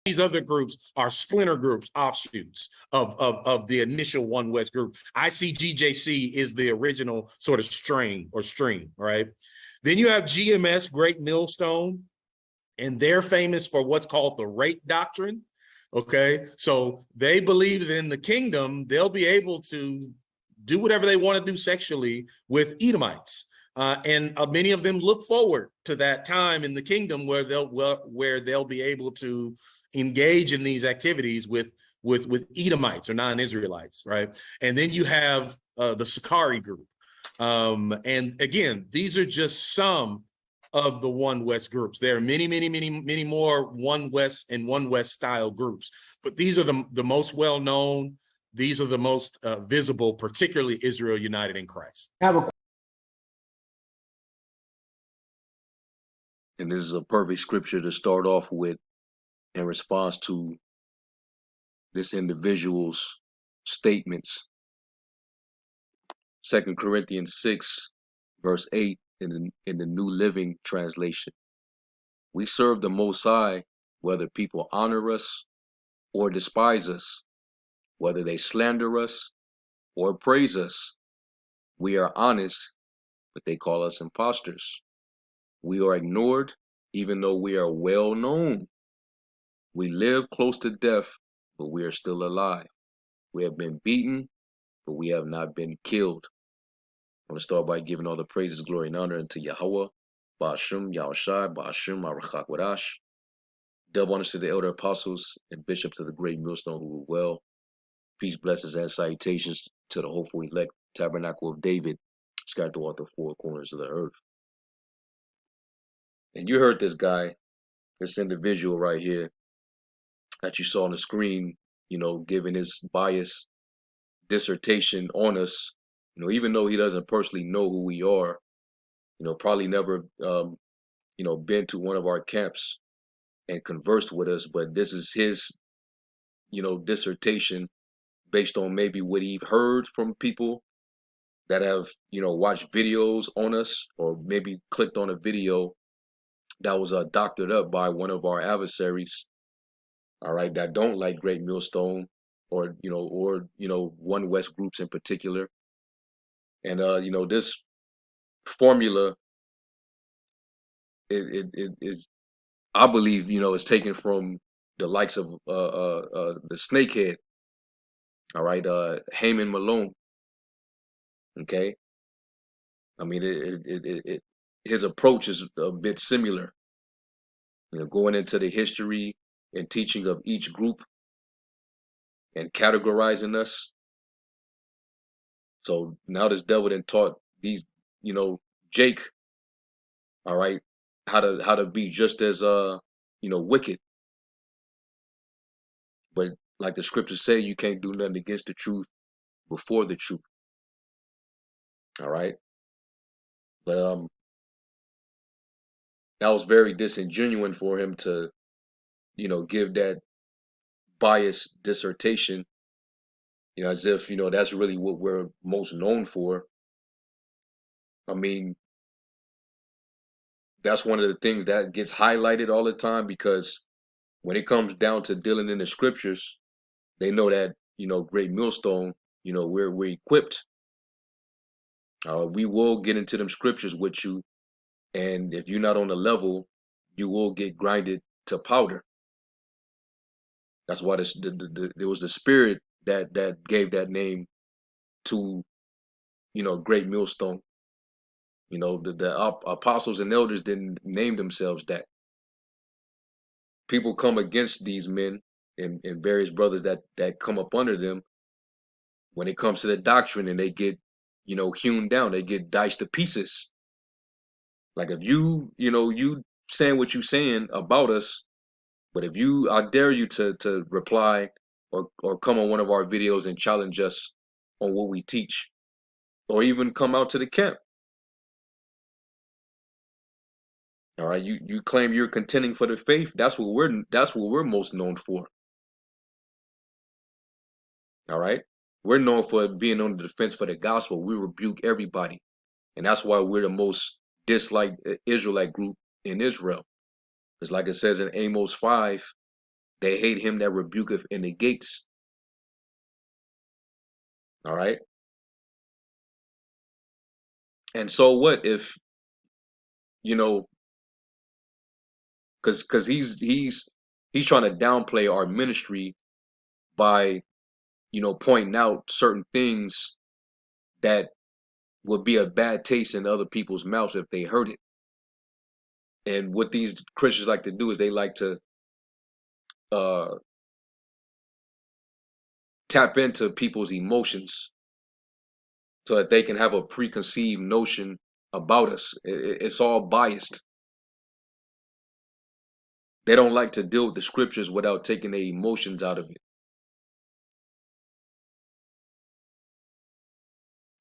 these other groups are splinter groups, offshoots of the initial One West group. ICGJC is the original sort of strain or stream, right? Then you have GMS, Great Millstone, and they're famous for what's called the rape doctrine. Okay, so they believe that in the kingdom, they'll be able to do whatever they want to do sexually with Edomites. And many of them look forward to that time in the kingdom where they'll be able to engage in these activities with Edomites or non-Israelites, right? And then you have the Sakari group. And again, these are just some of the One West groups. There are many more One West and One West style groups, but these are the most well-known. These are the most visible, particularly Israel United in Christ. And this is a perfect scripture to start off with in response to this individual's statements. 2 Corinthians 6, verse 8 in the New Living Translation. We serve the Most High, whether people honor us or despise us, whether they slander us or praise us. We are honest, but they call us impostors. We are ignored, even though we are well known. We live close to death, but we are still alive. We have been beaten, but we have not been killed. I want to start by giving all the praises, glory, and honor unto Yahweh, Ba'ashim, Yahushai, Ba'ashim, Arachak Wadash. Double honors to the elder apostles and bishops of the great millstone who rule well. Peace, blessings, and salutations to the hopeful elect tabernacle of David, scattered throughout the four corners of the earth. And you heard this guy, this individual right here that you saw on the screen, giving his biased dissertation on us, even though he doesn't personally know who we are, probably never, been to one of our camps and conversed with us, but this is his, dissertation based on maybe what he heard from people that have, watched videos on us, or maybe clicked on a video that was doctored up by one of our adversaries, all right, that don't like Great Millstone or One West groups in particular. And this formula it is, I believe, is taken from the likes of the snakehead, all right, Heyman Malone. Okay, I mean, his approach is a bit similar, going into the history and teaching of each group and categorizing us. So now this devil then taught these, Jake, all right, how to be just as wicked. But like the scriptures say, you can't do nothing against the truth before the truth. All right. But that was very disingenuous for him to, give that biased dissertation, as if, that's really what we're most known for. I mean, that's one of the things that gets highlighted all the time, because when it comes down to dealing in the scriptures, they know that, Great Millstone, we're equipped. We will get into them scriptures with you, and if you're not on the level, you will get grinded to powder. That's why there was the spirit that gave that name to, Great Millstone. The apostles and elders didn't name themselves that. People come against these men and various brothers that come up under them when it comes to the doctrine, and they get, hewn down, they get diced to pieces. Like if you saying what you saying about us, but if I dare you to reply or come on one of our videos and challenge us on what we teach, or even come out to the camp. All right, you claim you're contending for the faith. That's what we're most known for. All right, we're known for being on the defense for the gospel. We rebuke everybody, and that's why we're the most disliked Israelite group in Israel. It's like it says in Amos 5, They hate him that rebuketh in the gates. All right. And so what if, you know, because he's trying to downplay our ministry by, pointing out certain things that would be a bad taste in other people's mouths if they heard it. And what these Christians like to do is they like to uh, tap into people's emotions so that they can have a preconceived notion about us. It's all biased. They don't like to deal with the scriptures without taking their emotions out of it.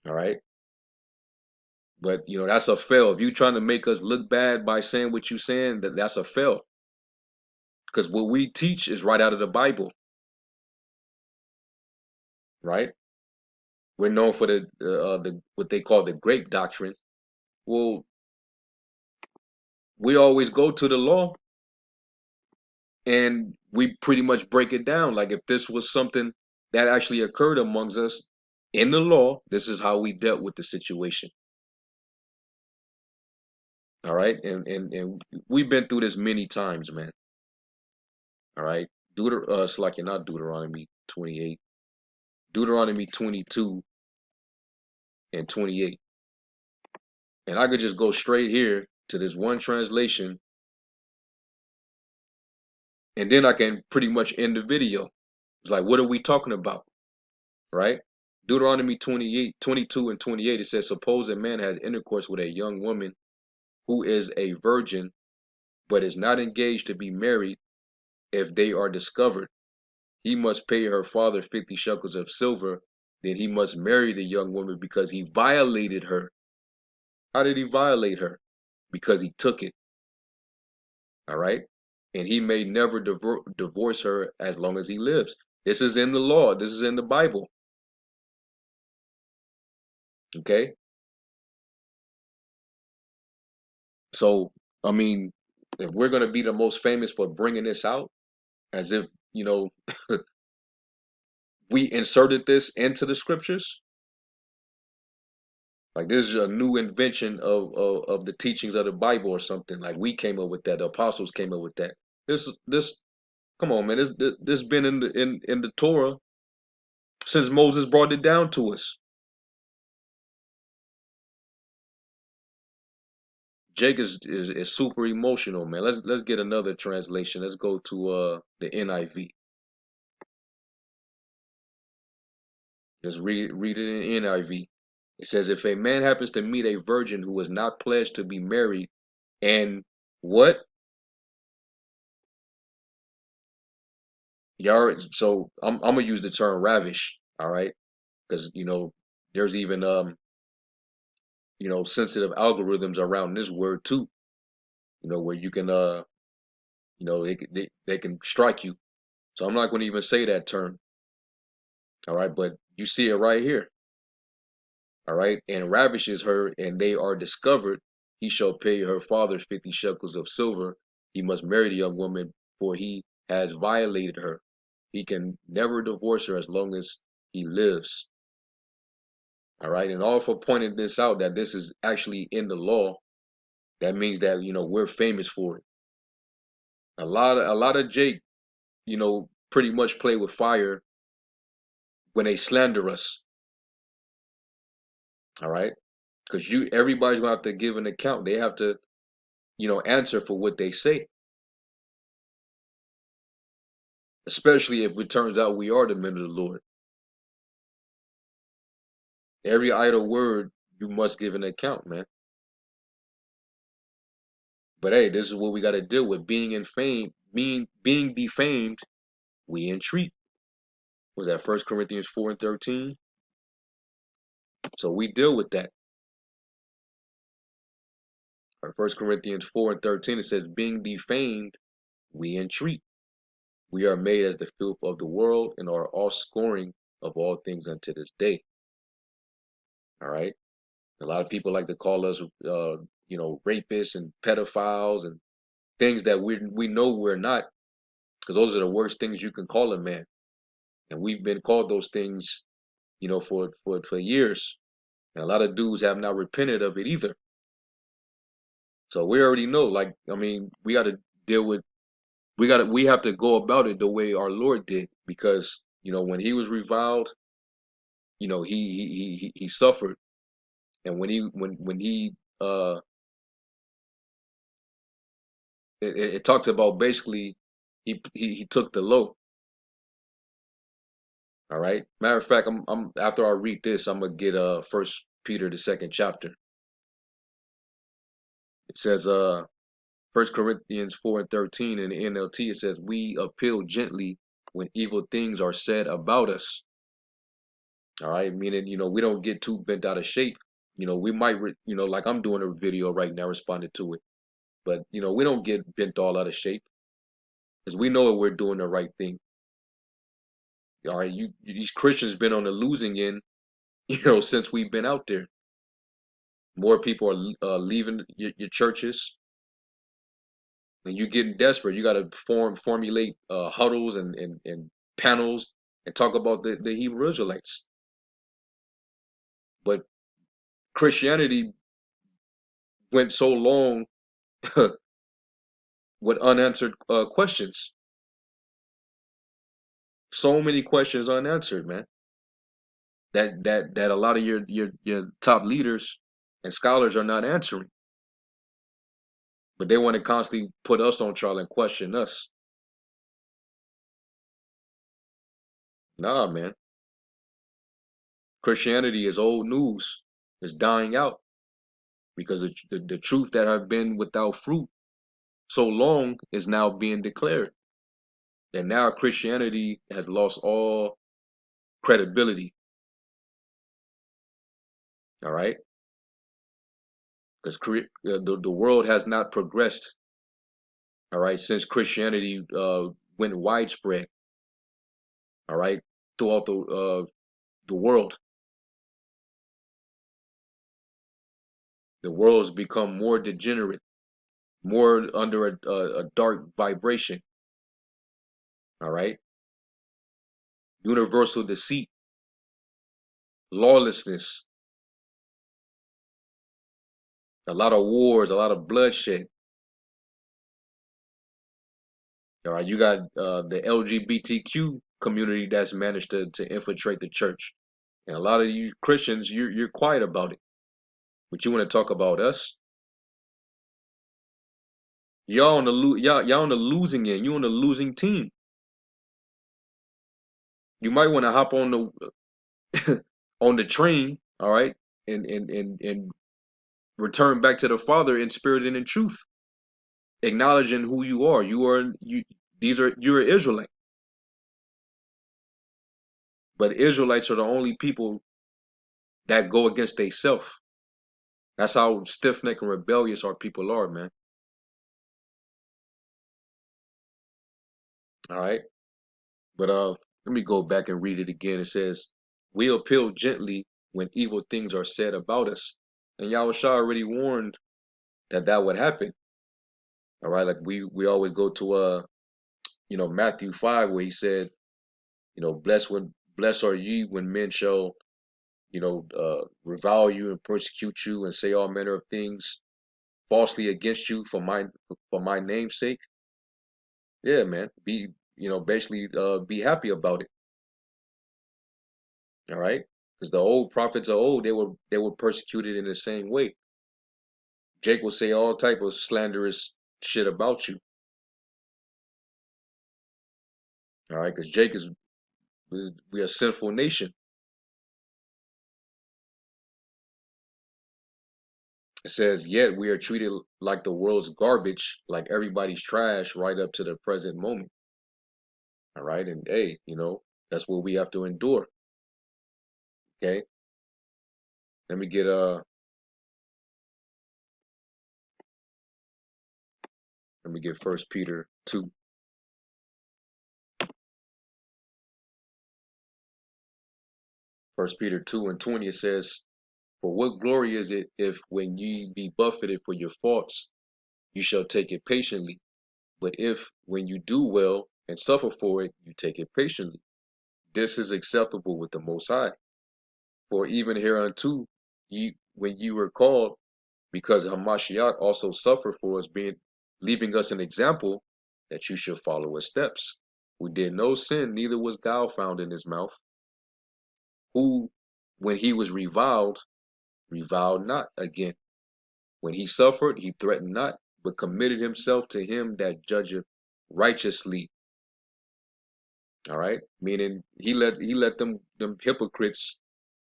All right. But that's a fail. If you're trying to make us look bad by saying what you're saying, that's a fail. Because what we teach is right out of the Bible, right? We're known for the what they call the grape doctrine. Well, we always go to the law and we pretty much break it down. Like if this was something that actually occurred amongst us in the law, this is how we dealt with the situation. All right, and we've been through this many times, man. All right, it's like you're not Deuteronomy 28, Deuteronomy 22 and 28, and I could just go straight here to this one translation, and then I can pretty much end the video. It's like, what are we talking about, right? Deuteronomy 28, 22 and 28, it says, suppose a man has intercourse with a young woman who is a virgin, but is not engaged to be married. If they are discovered, he must pay her father 50 shekels of silver. Then he must marry the young woman because he violated her. How did he violate her? Because he took it. All right. And he may never divorce her as long as he lives. This is in the law. This is in the Bible. Okay. So, I mean, if we're going to be the most famous for bringing this out, as if, we inserted this into the scriptures, like this is a new invention of the teachings of the Bible or something. Like we came up with that. The apostles came up with that. This come on, man. This been in the Torah since Moses brought it down to us. Jake is super emotional, man. Let's get another translation. Let's go to the NIV. Just read it in NIV. It says, if a man happens to meet a virgin who is not pledged to be married, and what? So I'm gonna use the term ravish, all right? Because there's even sensitive algorithms around this word too. Where you can they can strike you. So I'm not going to even say that term, all right? But you see it right here, all right? And ravishes her, and they are discovered. He shall pay her father 50 shekels of silver. He must marry the young woman, for he has violated her. He can never divorce her as long as he lives. All right. And all for pointing this out that this is actually in the law, that means that we're famous for it. A lot of Jake, pretty much play with fire when they slander us. All right. Because everybody's gonna have to give an account. They have to, answer for what they say. Especially if it turns out we are the men of the Lord. Every idle word you must give an account, man. But hey, this is what we got to deal with. Being defamed, we entreat. Was that 1 Corinthians 4 and 13? So we deal with that. Or 1 Corinthians 4 and 13, it says, being defamed, we entreat. We are made as the filth of the world and are offscoring of all things unto this day. All right. A lot of people like to call us, rapists and pedophiles and things that we know we're not. because those are the worst things you can call a man. And we've been called those things, for years. And a lot of dudes have not repented of it either. So we already know, like, I mean, we got to deal with, we have to go about it the way our Lord did, because, when he was reviled, he suffered. And when he it talks about basically he took the low. All right. Matter of fact, I'm after I read this, I'm gonna get First Peter the second chapter. It says First Corinthians 4:13 in the NLT. It says, "We appeal gently when evil things are said about us." All right, meaning we don't get too bent out of shape. We might like I'm doing a video right now responding to it, but we don't get bent all out of shape because we know we're doing the right thing. All right, these Christians been on the losing end, since we've been out there. More people are leaving your churches, and you're getting desperate. You got to formulate huddles and panels and talk about the Hebrew Israelites. But Christianity went so long with unanswered questions. So many questions unanswered, man. That a lot of your top leaders and scholars are not answering. But they want to constantly put us on trial and question us. Nah, man. Christianity is old news. It's dying out because the truth that have been without fruit so long is now being declared. And now Christianity has lost all credibility. All right. Because the world has not progressed. All right. Since Christianity went widespread. All right. Throughout the world. The world has become more degenerate, more under a dark vibration. All right. Universal deceit, lawlessness, a lot of wars, a lot of bloodshed. All right, you got the LGBTQ community that's managed to infiltrate the church, and a lot of you Christians, you're quiet about it, but you want to talk about us. Y'all on the losing end. You on the losing team. You might want to hop on the on the train, all right, and return back to the Father in spirit and in truth, acknowledging who you are. You're an Israelite. But Israelites are the only people that go against themselves. That's how stiff-necked and rebellious our people are, man. All right. But let me go back and read it again. It says, "We appeal gently when evil things are said about us." And Yahushua already warned that would happen. All right. Like we always go to Matthew 5, where he said, blessed are ye when men shall, revile you and persecute you and say all manner of things falsely against you for my name's sake. Yeah, man. Basically be happy about it. All right? Because the old prophets of old, they were persecuted in the same way. Jake will say all type of slanderous shit about you. All right, because Jake is we a sinful nation. It says, yet we are treated like the world's garbage, like everybody's trash, right up to the present moment. All right, and hey, that's what we have to endure. Okay, let me get First Peter 2. First Peter 2:20, it says, "For what glory is it if, when ye be buffeted for your faults, you shall take it patiently? But if, when you do well, and suffer for it, you take it patiently. This is acceptable with the Most High. For even hereunto, when you were called, because Hamashiach also suffered for us, being leaving us an example that you should follow his steps. Who did no sin, neither was guile found in his mouth. Who, when he was reviled not again. When he suffered, he threatened not, but committed himself to him that judgeth righteously. All right, meaning he let them hypocrites,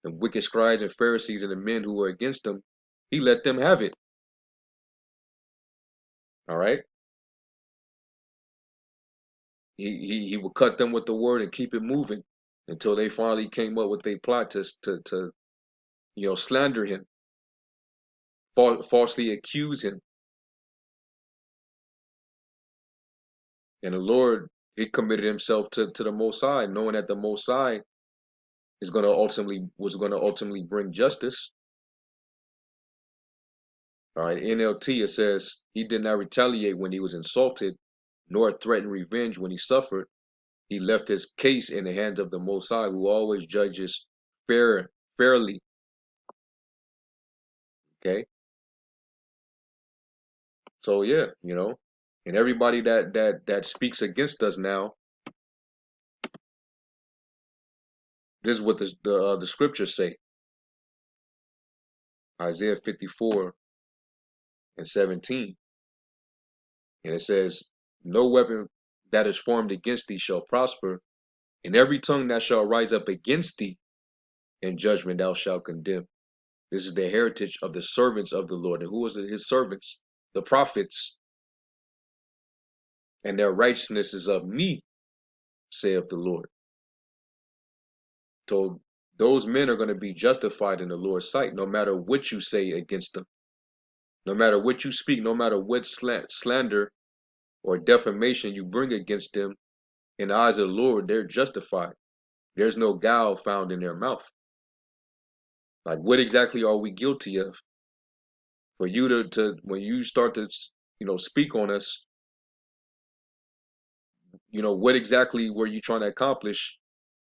the wicked scribes and Pharisees, and the men who were against him, he let them have it. All right, he would cut them with the word and keep it moving until they finally came up with a plot to slander him, falsely accuse him. And the Lord, he committed himself to the Most High, knowing that the Most High was going to ultimately bring justice. All right, NLT, it says he did not retaliate when he was insulted, nor threaten revenge when he suffered. He left his case in the hands of the Most High, who always judges fairly. Okay, so yeah, and everybody that speaks against us now, this is what the scriptures say. Isaiah 54:17, and it says, "No weapon that is formed against thee shall prosper, and every tongue that shall rise up against thee in judgment thou shalt condemn." This is the heritage of the servants of the Lord. And who was it? His servants, the prophets, and their righteousness is of me, saith the Lord. So those men are going to be justified in the Lord's sight, no matter what you say against them, no matter what you speak, no matter what slander or defamation you bring against them. In the eyes of the Lord, they're justified. There's no guile found in their mouth. Like, what exactly are we guilty of? For you to when you start to speak on us, what exactly were you trying to accomplish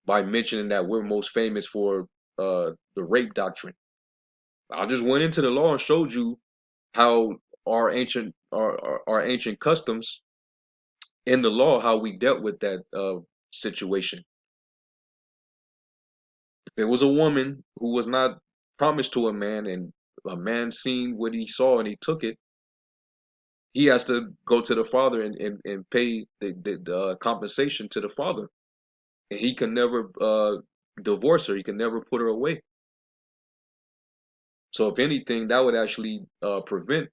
by mentioning that we're most famous for the rape doctrine? I just went into the law and showed you how our ancient customs in the law, how we dealt with that situation. If there was a woman who was not promised to a man, and a man seen what he saw and he took it, he has to go to the father and pay the compensation to the father, and he can never divorce her. He can never put her away. So if anything, that would actually prevent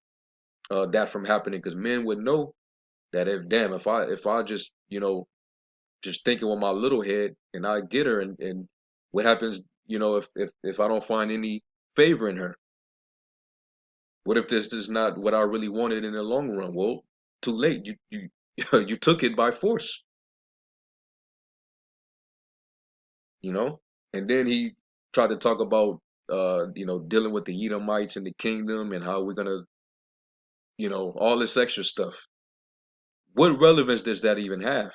that from happening, because men would know that if I just just thinking with my little head and I get her, and what happens, if I don't find any favor in her, what if this is not what I really wanted in the long run? Well, too late. You you took it by force, you know. And then he tried to talk about dealing with the Edomites and the kingdom, and how we're gonna all this extra stuff. What relevance does that even have?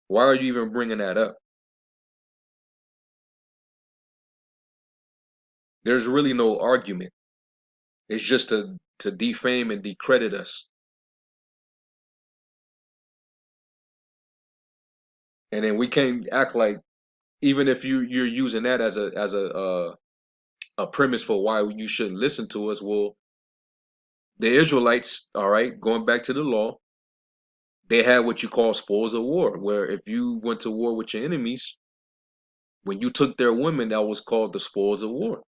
Why are you even bringing that up? There's really no argument. It's just to defame and decredit us. And then we can't act like, even if you're using that as a premise for why you shouldn't listen to us. Well, the Israelites, all right, going back to the law, they had what you call spoils of war, where if you went to war with your enemies, when you took their women, that was called the spoils of war.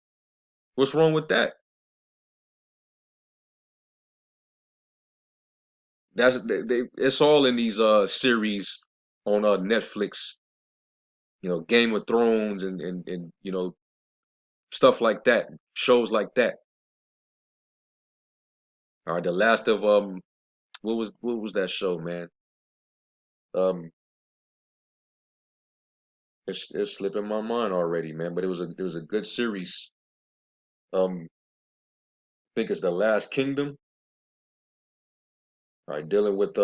What's wrong with that? It's all in these series on Netflix, Game of Thrones, and stuff like that, shows like that. All right, the last of what was that show, man? Um, it's slipping my mind already, man. But it was a good series. I think it's the Last Kingdom. All right, dealing with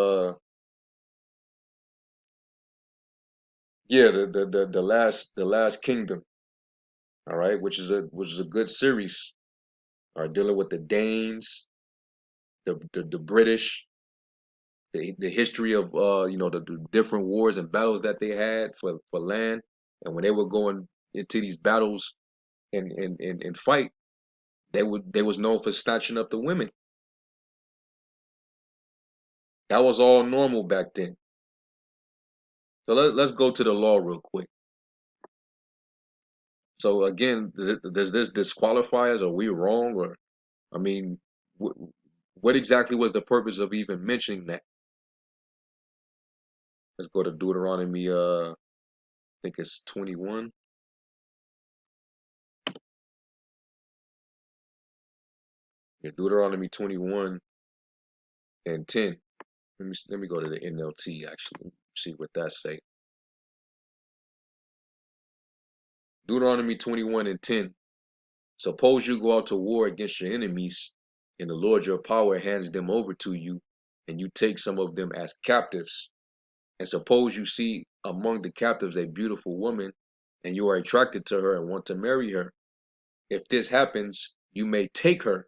Yeah, the last kingdom, all right, which is a good series, are dealing with the Danes, the British, the history of the different wars and battles that they had for land, and when they were going into these battles and fight, they was known for snatching up the women. That was all normal back then. So let's go to the law real quick. So again, does this disqualify us? Are we wrong? Or I mean, wh- what exactly was the purpose of even mentioning that? Let's go to Deuteronomy. I think it's 21. Yeah, Deuteronomy 21 and 10. Let me go to the NLT actually. See what that say. Deuteronomy 21 and 10. Suppose you go out to war against your enemies, and the Lord your power hands them over to you, and you take some of them as captives. And suppose you see among the captives a beautiful woman, and you are attracted to her and want to marry her. If this happens, you may take her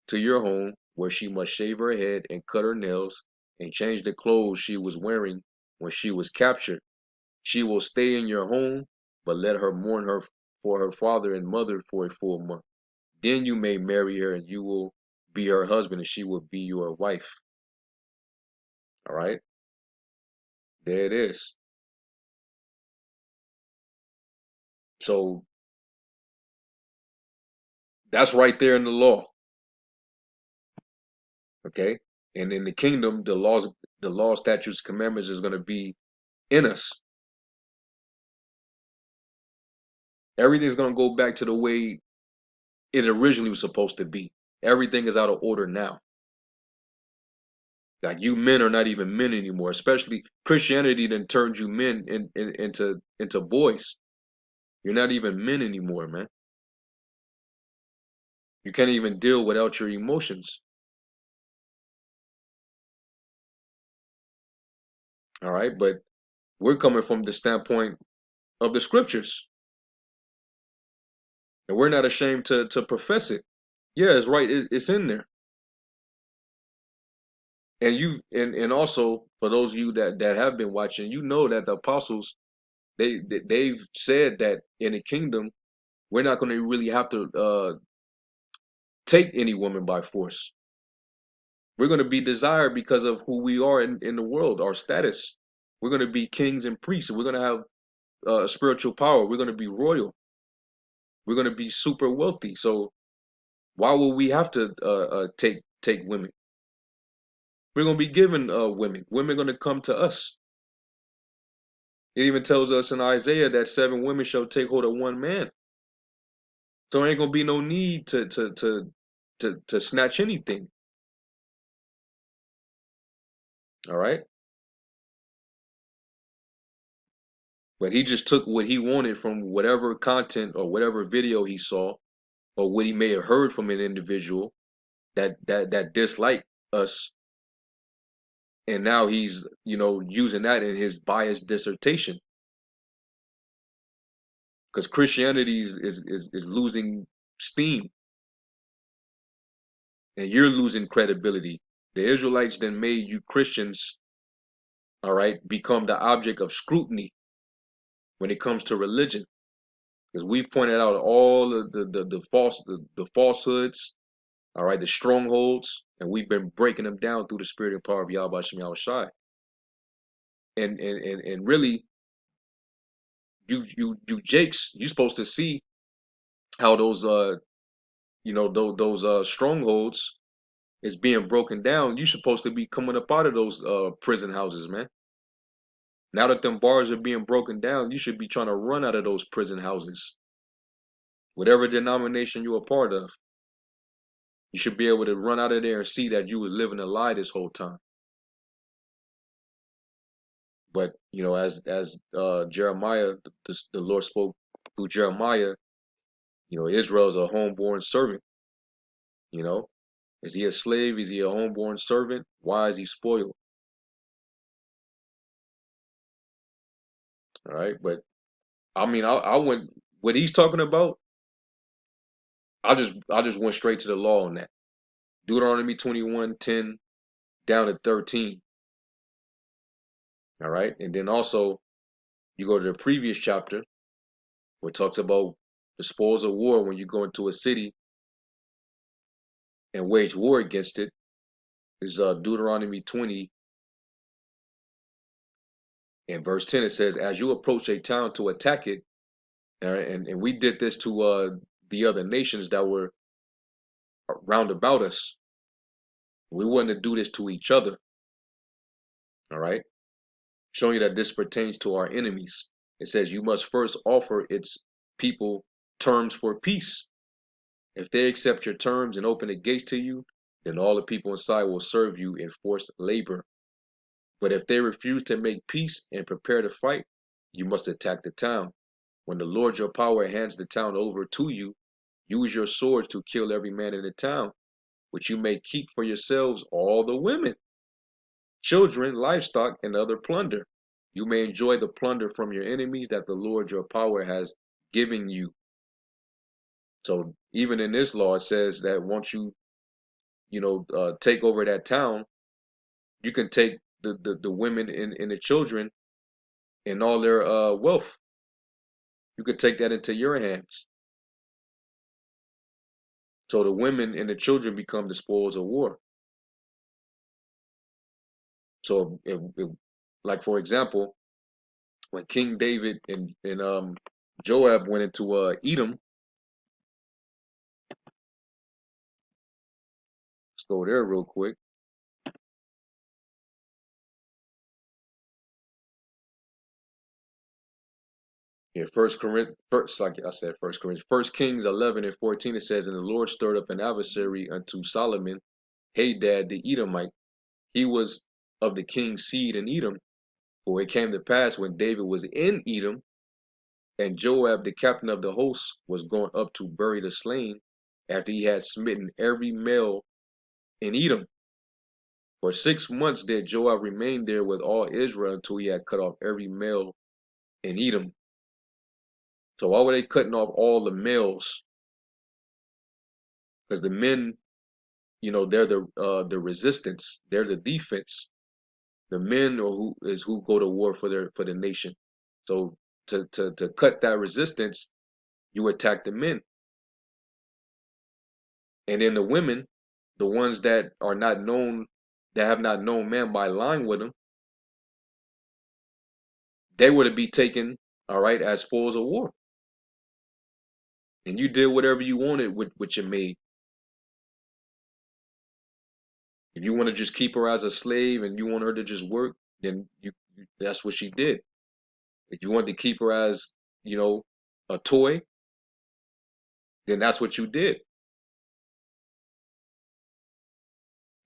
to your home, where she must shave her head and cut her nails and change the clothes she was wearing when she was captured. She will stay in your home, but let her mourn her for her father and mother for a full month. Then you may marry her, and you will be her husband, and she will be your wife. All right, there it is. So that's right there in the law. Okay, and in the kingdom, the law, statutes, commandments is going to be in us. Everything's going to go back to the way it originally was supposed to be. Everything is out of order now. Like you men are not even men anymore. Especially Christianity then turned you men into boys. You're not even men anymore, man. You can't even deal without your emotions. All right, but we're coming from the standpoint of the scriptures, and we're not ashamed to profess it. Yeah, it's right. It's in there. And and also for those of you that have been watching, you know that the apostles they've said that in the kingdom we're not going to really have to take any woman by force. We're going to be desired because of who we are in the world, our status. We're going to be kings and priests. We're going to have spiritual power. We're going to be royal. We're going to be super wealthy. So why would we have to take women? We're going to be given women. Women are going to come to us. It even tells us in Isaiah that 7 women shall take hold of one man. So there ain't gonna be no need to snatch anything. All right. But he just took what he wanted from whatever content or whatever video he saw, or what he may have heard from an individual that disliked us, and now he's using that in his biased dissertation. Because Christianity is losing steam, and you're losing credibility. The Israelites then made you Christians, all right, become the object of scrutiny when it comes to religion, because we pointed out all of the falsehoods, all right, the strongholds, and we've been breaking them down through the spirit and power of Yahweh Shem Yahweh Shai. And really, you Jakes, you're supposed to see how those those strongholds is being broken down. You're supposed to be coming up out of those prison houses, man. Now that them bars are being broken down, you should be trying to run out of those prison houses, whatever denomination you're a part of. You should be able to run out of there and see that you was living a lie this whole time. But as Jeremiah, the Lord spoke through Jeremiah. Israel's a homeborn servant. You know, is he a slave? Is he a homeborn servant? Why is he spoiled? All right, but I mean, I went what he's talking about. I just went straight to the law on that. Deuteronomy 21:10 down to 13. All right, and then also you go to the previous chapter where it talks about the spoils of war when you go into a city and wage war against it. Is Deuteronomy 20 and verse 10. It says, "As you approach a town to attack it," and we did this to the other nations that were round about us. We wanted to do this to each other. All right, showing you that this pertains to our enemies. It says you must first offer its people terms for peace. If they accept your terms and open the gates to you, then all the people inside will serve you in forced labor. But if they refuse to make peace and prepare to fight, you must attack the town. When the Lord your power hands the town over to you, use your swords to kill every man in the town, which you may keep for yourselves all the women, children, livestock, and other plunder. You may enjoy the plunder from your enemies that the Lord your power has given you. So even in this law, it says that once you take over that town, you can take the women and the children and all their wealth. You could take that into your hands. So the women and the children become the spoils of war. So like for example, when King David and Joab went into Edom, let's go there real quick. Yeah, like I said, First Corinthians, First Kings 11:14. It says, "And the Lord stirred up an adversary unto Solomon, Hadad the Edomite. He was of the king's seed in Edom. For it came to pass when David was in Edom, and Joab the captain of the host was going up to bury the slain, after he had smitten every male in Edom. For 6 months did Joab remain there with all Israel until he had cut off every male in Edom." So why were they cutting off all the males? Because the men, they're the resistance, they're the defense. The men who go to war for the nation. So to cut that resistance, you attack the men. And then the women, the ones that are not known, that have not known man by lying with them, they were to be taken, all right, as spoils of war. And you did whatever you wanted with your maid. If you want to just keep her as a slave and you want her to just work, then that's what she did. If you want to keep her as, a toy, then that's what you did.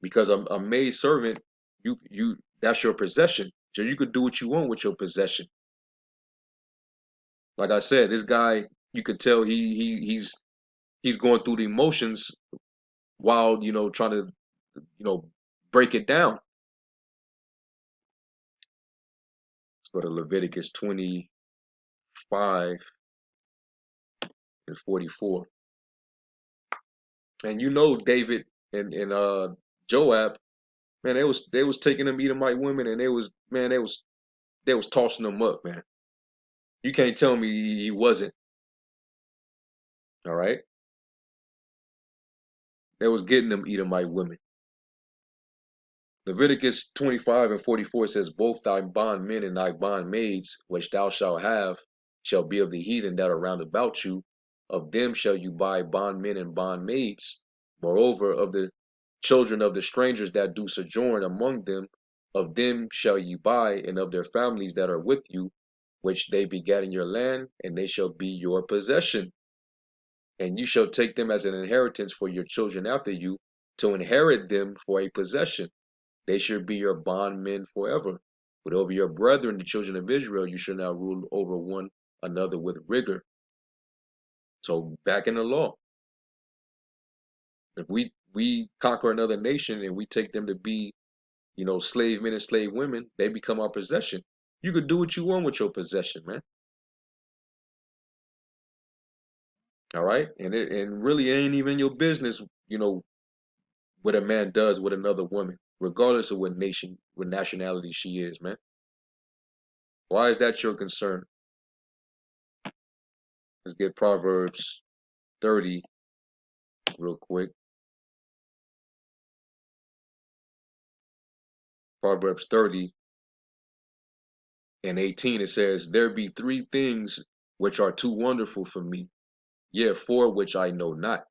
Because a maid servant, you that's your possession. So you could do what you want with your possession. Like I said, this guy, you could tell he's going through the emotions while trying to break it down. Let's go to Leviticus 25 and 44. And David and Joab, man, they was taking them Edomite women, and they was tossing them up, man. You can't tell me he wasn't. All right, they was getting them Edomite women. Leviticus 25 and 44 says, "Both thy bondmen and thy bondmaids, which thou shalt have, shall be of the heathen that are round about you. Of them shall you buy bondmen and bondmaids. Moreover, of the children of the strangers that do sojourn among them, of them shall you buy, and of their families that are with you, which they begat in your land, and they shall be your possession. And you shall take them as an inheritance for your children after you, to inherit them for a possession. They should be your bondmen forever. But over your brethren, the children of Israel, you shall not rule over one another with rigor." So back in the law, if we conquer another nation and we take them to be, slave men and slave women, they become our possession. You could do what you want with your possession, man. All right, and really ain't even your business, what a man does with another woman, regardless of what nationality she is, man. Why is that your concern? Let's get Proverbs 30 real quick. Proverbs 30 and 18, it says, "There be three things which are too wonderful for me, yet four which I know not.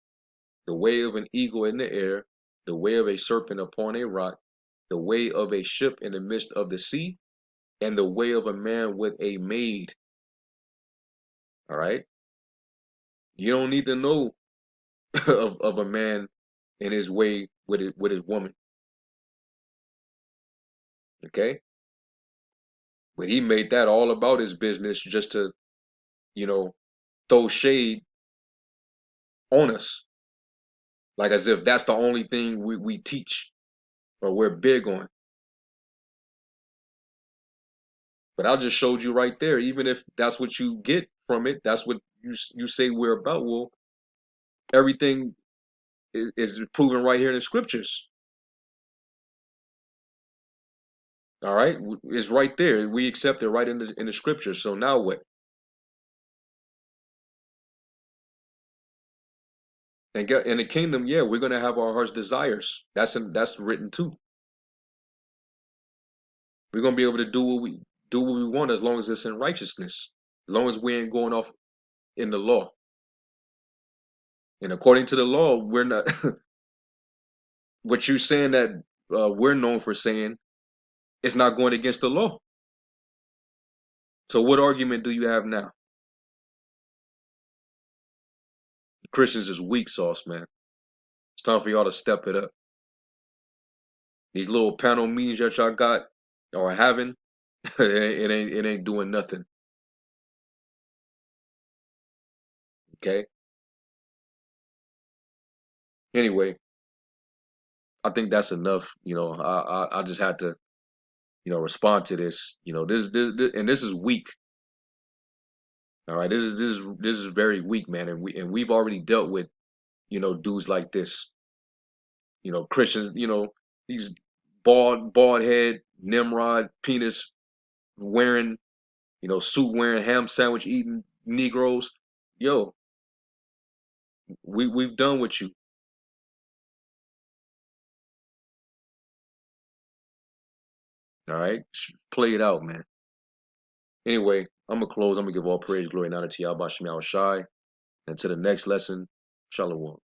The way of an eagle in the air, the way of a serpent upon a rock, the way of a ship in the midst of the sea, and the way of a man with a maid." All right. You don't need to know of a man in his way with his woman. Okay. But he made that all about his business just to, you know, throw shade on us. Like as if that's the only thing we teach or we're big on. But I just showed you right there, even if that's what you get from it, that's what you say we're about. Well, everything is proven right here in the scriptures. All right, it's right there. We accept it right in the scriptures. So now what? And get in the kingdom, yeah, we're gonna have our heart's desires. That's written too. We're gonna be able to do what we want as long as it's in righteousness, as long as we ain't going off in the law. And according to the law, we're not. What you're saying that we're known for saying is not going against the law. So what argument do you have now? Christians is weak sauce, man. It's time for y'all to step it up. These little panel meetings that y'all got or having, it ain't doing nothing. Okay. Anyway, I think that's enough. I just had to respond to this. And this is weak. All right, this is very weak, man, and we've already dealt with dudes like this. Christians. These bald head Nimrod penis wearing suit wearing ham sandwich eating Negroes. Yo, we've done with you. All right, play it out, man. Anyway, I'm gonna close. I'm gonna give all praise, glory, and honor to Yahweh Shem Shai. And to the next lesson, Shalom.